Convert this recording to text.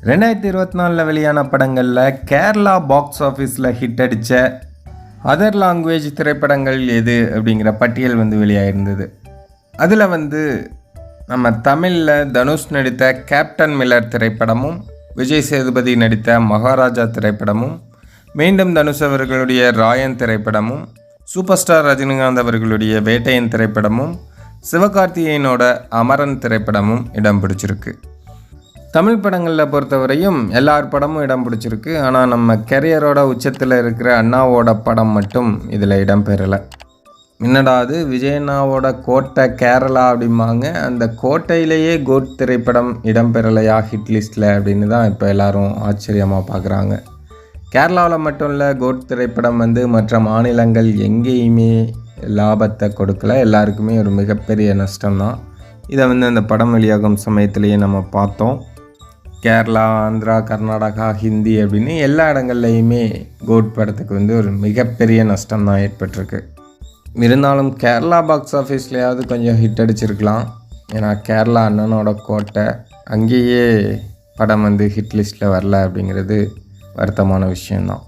2024 வெளியான படங்களில் கேரளா பாக்ஸ் ஆஃபீஸில் ஹிட் அடித்த அதர் லாங்குவேஜ் திரைப்படங்கள் எது அப்படிங்கிற பட்டியல் வெளியாகிருந்தது. அதில் நம்ம தமிழில் தனுஷ் நடித்த கேப்டன் மில்லர் திரைப்படமும், விஜய் சேதுபதி நடித்த மகாராஜா திரைப்படமும், மீண்டும் தனுஷ் அவர்களுடைய ராயன் திரைப்படமும், சூப்பர் ஸ்டார் ரஜினிகாந்த் அவர்களுடைய வேட்டையன் திரைப்படமும், சிவகார்த்திகேயனோட அமரன் திரைப்படமும் இடம் பிடிச்சிருக்கு. தமிழ் படங்களில் பொறுத்தவரையும் எல்லார் படமும் இடம் பிடிச்சிருக்கு. ஆனால் நம்ம கெரியரோட உச்சத்தில் இருக்கிற அண்ணாவோட படம் மட்டும் இதில் இடம் பெறலை. என்னடா அது விஜயண்ணாவோட கோட்டை கேரளா அப்படிம்பாங்க, அந்த கோட்டையிலேயே கோட் திரைப்படம் இடம் பெறலையா ஹிட் லிஸ்ட்டில் அப்படின்னு தான் இப்போ எல்லோரும் ஆச்சரியமாக பார்க்குறாங்க. கேரளாவில் மட்டும் இல்லை, கோட் திரைப்படம் மற்ற மாநிலங்கள் எங்கேயுமே லாபத்தை கொடுக்கல. எல்லாருக்குமே ஒரு மிகப்பெரிய நஷ்டம்தான். இதை அந்த படம் வெளியாகும் சமயத்திலேயே நம்ம பார்த்தோம். கேரளா, ஆந்திரா, கர்நாடகா, ஹிந்தி அப்படின்னு எல்லா இடங்கள்லையுமே கோட் படத்துக்கு ஒரு மிகப்பெரிய நஷ்டம் தான் ஏற்பட்டிருக்கு. இருந்தாலும் கேரளா பாக்ஸ் ஆஃபீஸ்லையாவது கொஞ்சம் ஹிட் அடிச்சிருக்கலாம். ஏன்னா கேரளா அண்ணனோட கோட்டை, அங்கேயே படம் ஹிட் லிஸ்ட்டில் வரல அப்படிங்கிறது வருத்தமான விஷயந்தான்.